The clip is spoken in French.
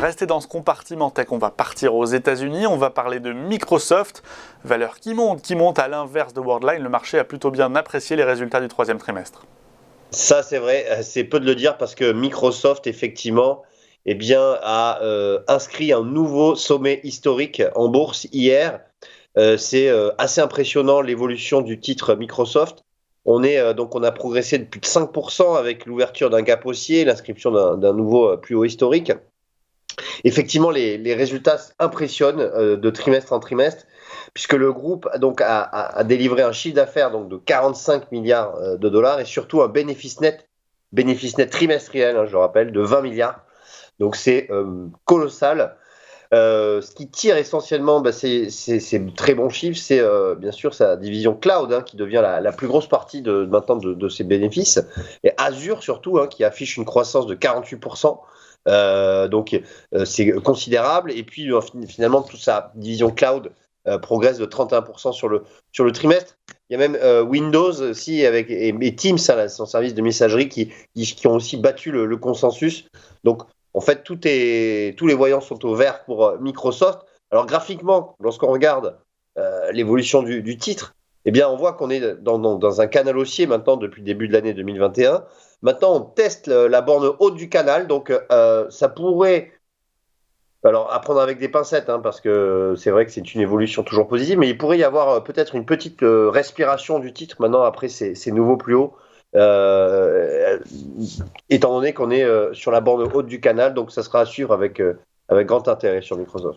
rester dans ce compartiment tech, on va partir aux États-Unis, on va parler de Microsoft, valeur qui monte à l'inverse de Worldline. Le marché a plutôt bien apprécié les résultats du troisième trimestre. Ça, c'est vrai, c'est peu de le dire parce que Microsoft, effectivement, a inscrit un nouveau sommet historique en bourse hier. C'est assez impressionnant l'évolution du titre Microsoft. On a progressé de plus de 5% avec l'ouverture d'un gap haussier, l'inscription d'un nouveau plus haut historique. Effectivement, les résultats impressionnent de trimestre en trimestre, puisque le groupe a délivré un chiffre d'affaires de 45 milliards de dollars et surtout un bénéfice net trimestriel, je le rappelle, de 20 milliards. Donc c'est colossal. Ce qui tire essentiellement ces très bons chiffres, c'est bien sûr sa division cloud qui devient la plus grosse partie maintenant de ses bénéfices. Et Azure surtout, qui affiche une croissance de 48%. C'est considérable. Et puis finalement, toute sa division cloud progresse de 31% sur le trimestre. Il y a même Windows aussi et Teams, son service de messagerie, qui ont aussi battu le consensus. Donc, en fait, tous les voyants sont au vert pour Microsoft. Alors, graphiquement, lorsqu'on regarde l'évolution du titre, on voit qu'on est dans un canal haussier maintenant depuis le début de l'année 2021. Maintenant, on teste la borne haute du canal. Donc, ça pourrait... Alors, à prendre avec des pincettes, parce que c'est vrai que c'est une évolution toujours positive, mais il pourrait y avoir peut-être une petite respiration du titre maintenant après ces nouveaux plus hauts. Étant donné qu'on est sur la borne haute du canal, donc ça sera à suivre avec grand intérêt sur Microsoft.